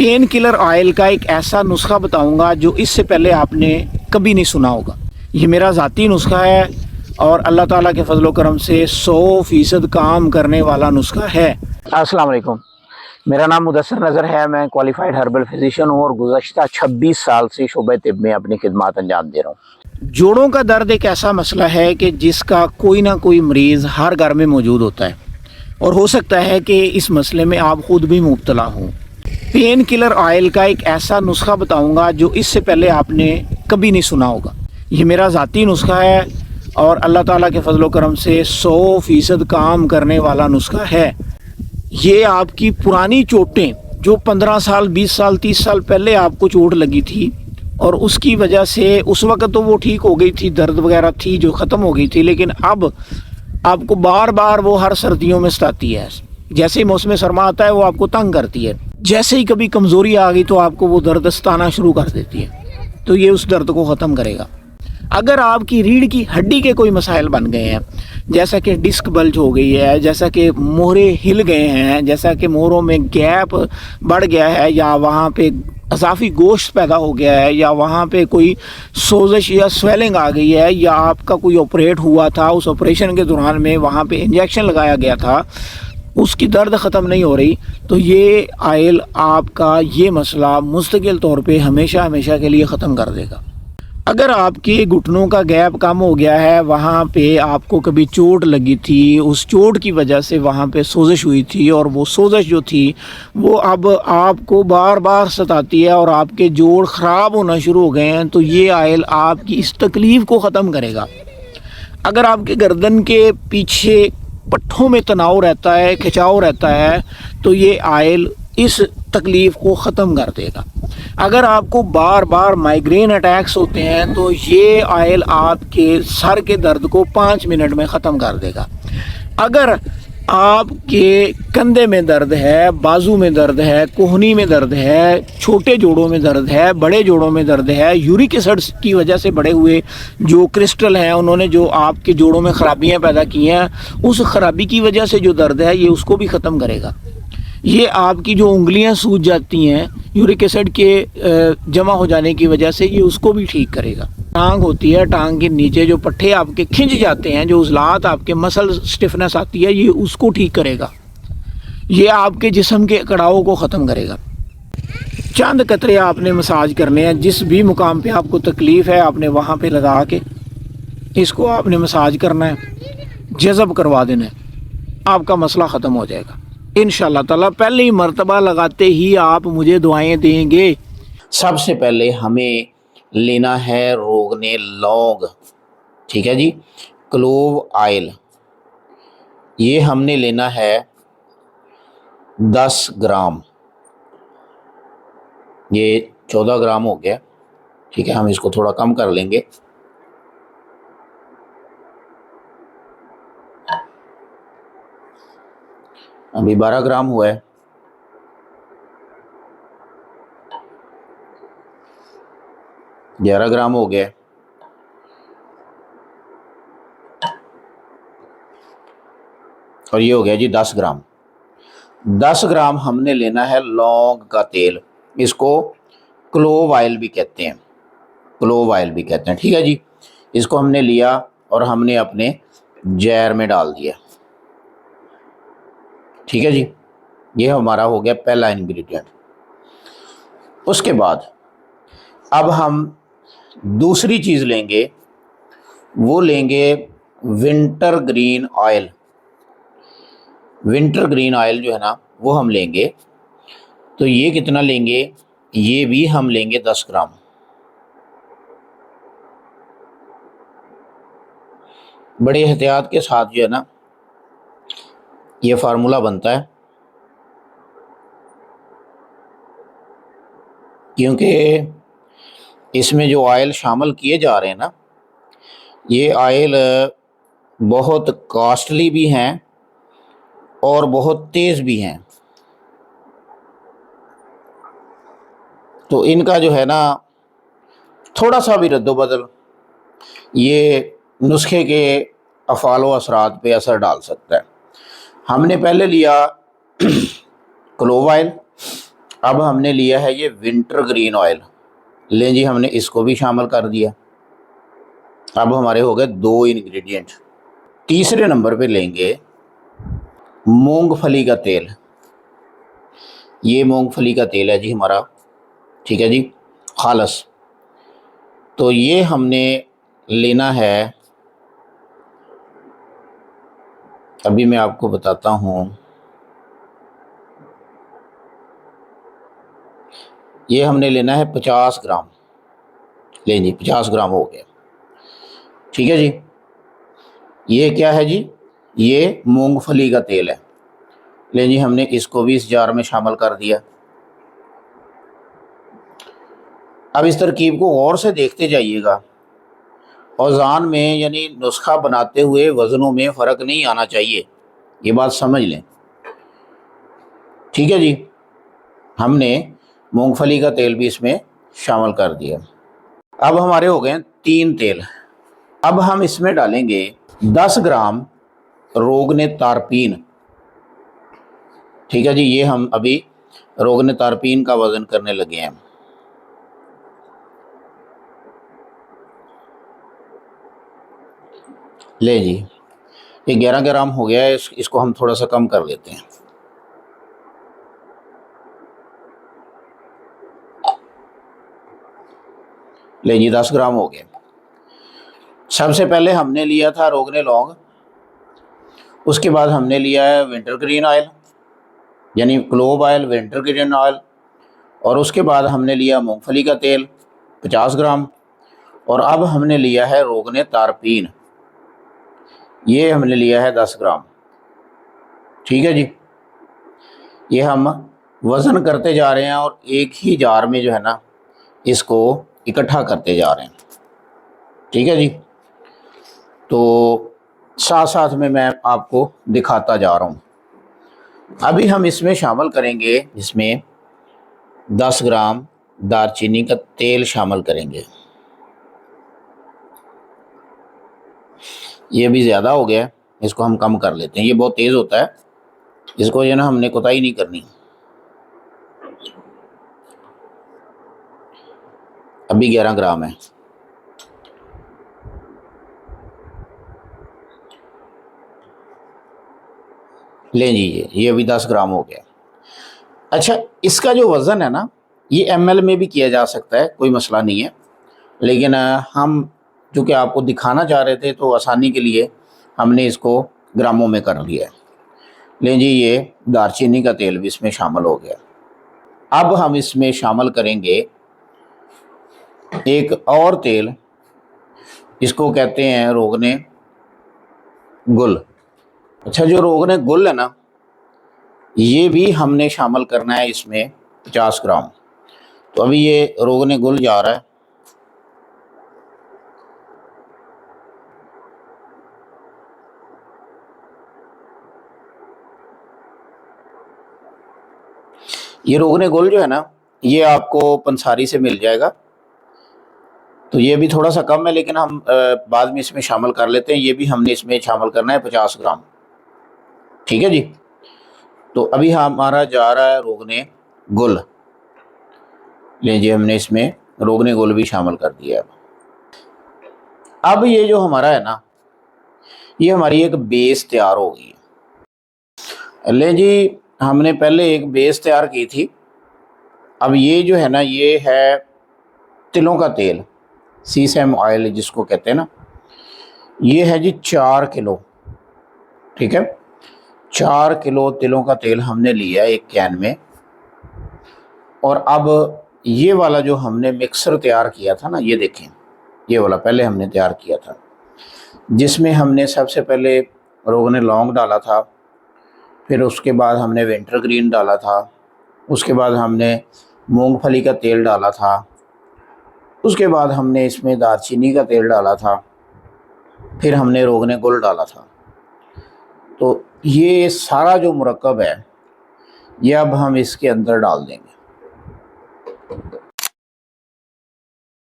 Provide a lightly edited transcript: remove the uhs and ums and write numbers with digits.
Pain killer oil का एक ऐसा नुस्खा बताऊंगा जो इससे पहले आपने कभी नहीं सुना होगा। ये मेरा ज़ाती नुस्खा है और अल्लाह ताला के फजल करम से 100% काम करने वाला नुस्खा है। अस्सलाम वालेकुम, मेरा नाम मुदस्सिर नज़र है। मैं क्वालिफाइड हर्बल फिजिशियन हूँ और गुज़श्ता 26 साल से शोबे तिब में अपनी खिदमत अंजाम दे रहा हूँ। जोड़ों का दर्द एक ऐसा मसला है कि जिसका कोई ना कोई मरीज़ हर घर में मौजूद होता है और हो सकता है कि इस मसले में आप ख़ुद भी मुब्तला हों। पेन किलर ऑयल का एक ऐसा नुस्खा बताऊंगा जो इससे पहले आपने कभी नहीं सुना होगा। ये मेरा ज़ाती नुस्खा है और अल्लाह ताला के फजल करम से 100% काम करने वाला नुस्खा है। ये आपकी पुरानी चोटें जो 15 साल 20 साल 30 साल पहले आपको चोट लगी थी और उसकी वजह से उस वक़्त तो वो ठीक हो गई थी, दर्द वगैरह थी जो ख़त्म हो गई थी, लेकिन अब आपको बार बार वो हर सर्दियों में सताती है। जैसे ही मौसम सरमा आता है वो आपको तंग करती है। जैसे ही कभी कमज़ोरी आ गई तो आपको वो दर्द सताना शुरू कर देती है। तो ये उस दर्द को ख़त्म करेगा। अगर आपकी रीढ़ की हड्डी के कोई मसाइल बन गए हैं, जैसा कि डिस्क बल्ज हो गई है, जैसा कि मोहरे हिल गए हैं, जैसा कि मोहरों में गैप बढ़ गया है, या वहाँ पे अज़ाफ़ी गोश्त पैदा हो गया है, या वहाँ पे कोई सोजिश या स्वेलिंग आ गई है, या आपका कोई ऑपरेट हुआ था, उस ऑपरेशन के दौरान में वहाँ पे इंजेक्शन लगाया गया था, उसकी दर्द ख़त्म नहीं हो रही, तो ये आयल आपका ये मसला मुस्तकिल तौर पे हमेशा हमेशा के लिए ख़त्म कर देगा। अगर आपके घुटनों का गैप कम हो गया है, वहाँ पे आपको कभी चोट लगी थी, उस चोट की वजह से वहाँ पे सोजिश हुई थी और वो सोजिश जो थी वो अब आपको बार बार सताती है और आपके जोड़ ख़राब होना शुरू हो गए हैं, तो ये आयल आपकी इस तकलीफ़ को ख़त्म करेगा। अगर आपके गर्दन के पीछे पट्ठों में तनाव रहता है, खिंचाव रहता है, तो ये आयल इस तकलीफ़ को ख़त्म कर देगा। अगर आपको बार बार माइग्रेन अटैक्स होते हैं तो ये आयल आपके सर के दर्द को 5 मिनट में ख़त्म कर देगा। अगर आपके कंधे में दर्द है, बाजू में दर्द है, कोहनी में दर्द है, छोटे जोड़ों में दर्द है, बड़े जोड़ों में दर्द है, यूरिक एसिड की वजह से बड़े हुए जो क्रिस्टल हैं उन्होंने जो आपके जोड़ों में ख़राबियाँ पैदा की हैं, उस ख़राबी की वजह से जो दर्द है ये उसको भी ख़त्म करेगा। ये आपकी जो उंगलियां सूज जाती हैं यूरिक एसिड के जमा हो जाने की वजह से, ये उसको भी ठीक करेगा। टांग होती है, टांग के नीचे जो पट्टे आपके खिंच जाते हैं, जो उजलात आपके मसल स्टिफनेस आती है, ये उसको ठीक करेगा। ये आपके जिस्म के कड़ावों को ख़त्म करेगा। चंद कतरे आपने मसाज करने हैं, जिस भी मुकाम पे आपको तकलीफ़ है आपने वहाँ पे लगा के इसको आपने मसाज करना है, जज़ब करवा देना है, आपका मसला ख़त्म हो जाएगा इंशाअल्लाह ताला। पहले ही मर्तबा लगाते ही आप मुझे दुआएं देंगे। सबसे पहले हमें लेना है रोगने लौंग, ठीक है जी, क्लोव ऑयल। ये हमने लेना है 10 ग्राम, ये 14 ग्राम हो गया, ठीक है। हम इसको थोड़ा कम कर लेंगे। अभी 12 ग्राम हुआ है। ग्यारह ग्राम हो गया और ये हो गया जी 10 ग्राम। 10 ग्राम हमने लेना है लौंग का तेल, इसको क्लोव ऑयल भी कहते हैं, क्लोव ऑयल भी कहते हैं, ठीक है जी। इसको हमने लिया और हमने अपने जैर में डाल दिया, ठीक है जी। ये हमारा हो गया पहला इंग्रेडिएंट। उसके बाद अब हम दूसरी चीज़ लेंगे, वो लेंगे winter green oil. Winter green oil जो है ना वो हम लेंगे, तो ये कितना लेंगे, ये भी हम लेंगे 10 ग्राम। बड़े एहतियात के साथ जो है ना ये फार्मूला बनता है, क्योंकि इसमें जो ऑयल शामिल किए जा रहे हैं ना, ये ऑयल बहुत कॉस्टली भी हैं और बहुत तेज़ भी हैं। तो इनका जो है ना थोड़ा सा भी रद्दोबदल ये नुस्खे के अफ़ाल व असरात पे असर डाल सकता है। हमने पहले लिया क्लोव ऑयल अब हमने लिया है ये विंटर ग्रीन ऑयल, लें जी, हमने इसको भी शामिल कर दिया। अब हमारे हो गए 2 इंग्रेडिएंट। तीसरे नंबर पे लेंगे मूंगफली का तेल। ये मूंगफली का तेल है जी हमारा, ठीक है जी, खालस। तो ये हमने लेना है, अभी मैं आपको बताता हूँ। ये हमने लेना है 50 ग्राम। ले जी, 50 ग्राम हो गया, ठीक है जी। ये क्या है जी, ये मूंगफली का तेल है। ले जी, हमने इसको भी इस जार में शामिल कर दिया। अब इस तरकीब को गौर से देखते जाइएगा। औज़ान में यानी नुस्खा बनाते हुए वज़नों में फ़र्क नहीं आना चाहिए, ये बात समझ लें, ठीक है जी। हमने मूंगफली का तेल भी इसमें शामिल कर दिया। अब हमारे हो गए 3 तेल। अब हम इसमें डालेंगे 10 ग्राम रोगने तारपीन, ठीक है जी। ये हम अभी रोगने तारपीन का वज़न करने लगे हैं। ले जी, ये 11 ग्राम हो गया है। इसको हम थोड़ा सा कम कर लेते हैं। ले जी, 10 ग्राम हो गया। सबसे पहले हमने लिया था रोगने लौंग, उसके बाद हमने लिया है विंटर ग्रीन ऑयल यानी clove oil, winter green oil, और उसके बाद हमने लिया मूंगफली का तेल 50 ग्राम, और अब हमने लिया है रोगने तारपीन, ये हमने लिया है 10 ग्राम, ठीक है जी। ये हम वज़न करते जा रहे हैं और एक ही जार में जो है ना इसको इकट्ठा करते जा रहे हैं, ठीक है जी। तो साथ साथ में मैं आपको दिखाता जा रहा हूँ। अभी हम इसमें शामिल करेंगे, इसमें 10 ग्राम दालचीनी का तेल शामिल करेंगे। ये भी ज़्यादा हो गया है, इसको हम कम कर लेते हैं, ये बहुत तेज़ होता है, इसको जो है ना हमने कोताही नहीं करनी। अभी 11 ग्राम है। ले लीजिए, ये अभी 10 ग्राम हो गया। अच्छा, इसका जो वज़न है ना ये ml में भी किया जा सकता है, कोई मसला नहीं है, लेकिन हम चूँकि आपको दिखाना चाह रहे थे तो आसानी के लिए हमने इसको ग्रामों में कर लिया है। लें जी, ये दालचीनी का तेल भी इसमें शामिल हो गया। अब हम इसमें शामिल करेंगे एक और तेल, इसको कहते हैं रोगने गुल। अच्छा, जो रोगने गुल है ना ये भी हमने शामिल करना है इसमें 50 ग्राम। तो अभी ये रोगने गुल जा रहा है। ये रोगने गुल जो है ना ये आपको पंसारी से मिल जाएगा, तो ये भी थोड़ा सा कम है, लेकिन हम बाद में इसमें शामिल कर लेते हैं। ये भी हमने इसमें शामिल करना है 50 ग्राम, ठीक है जी। तो अभी हमारा जा रहा है रोगने गुल। लीजिए, हमने इसमें रोगने गुल भी शामिल कर दिया है। अब ये जो हमारा है ना ये हमारी एक बेस तैयार हो गई है। ले जी, हमने पहले एक बेस तैयार की थी। अब ये जो है ना ये है तिलों का तेल, सीसम ऑयल जिसको कहते हैं ना, ये है जी 4 किलो, ठीक है। 4 किलो तिलों का तेल हमने लिया एक कैन में। और अब ये वाला जो हमने मिक्सर तैयार किया था ना, ये देखें, ये वाला पहले हमने तैयार किया था, जिसमें हमने सबसे पहले रोगने लौंग डाला था, फिर उसके बाद हमने विंटर ग्रीन डाला था, उसके बाद हमने मूंगफली का तेल डाला था, उसके बाद हमने इसमें दालचीनी का तेल डाला था, फिर हमने रोगने गुल डाला था। तो ये सारा जो मुरक्कब है ये अब हम इसके अंदर डाल देंगे।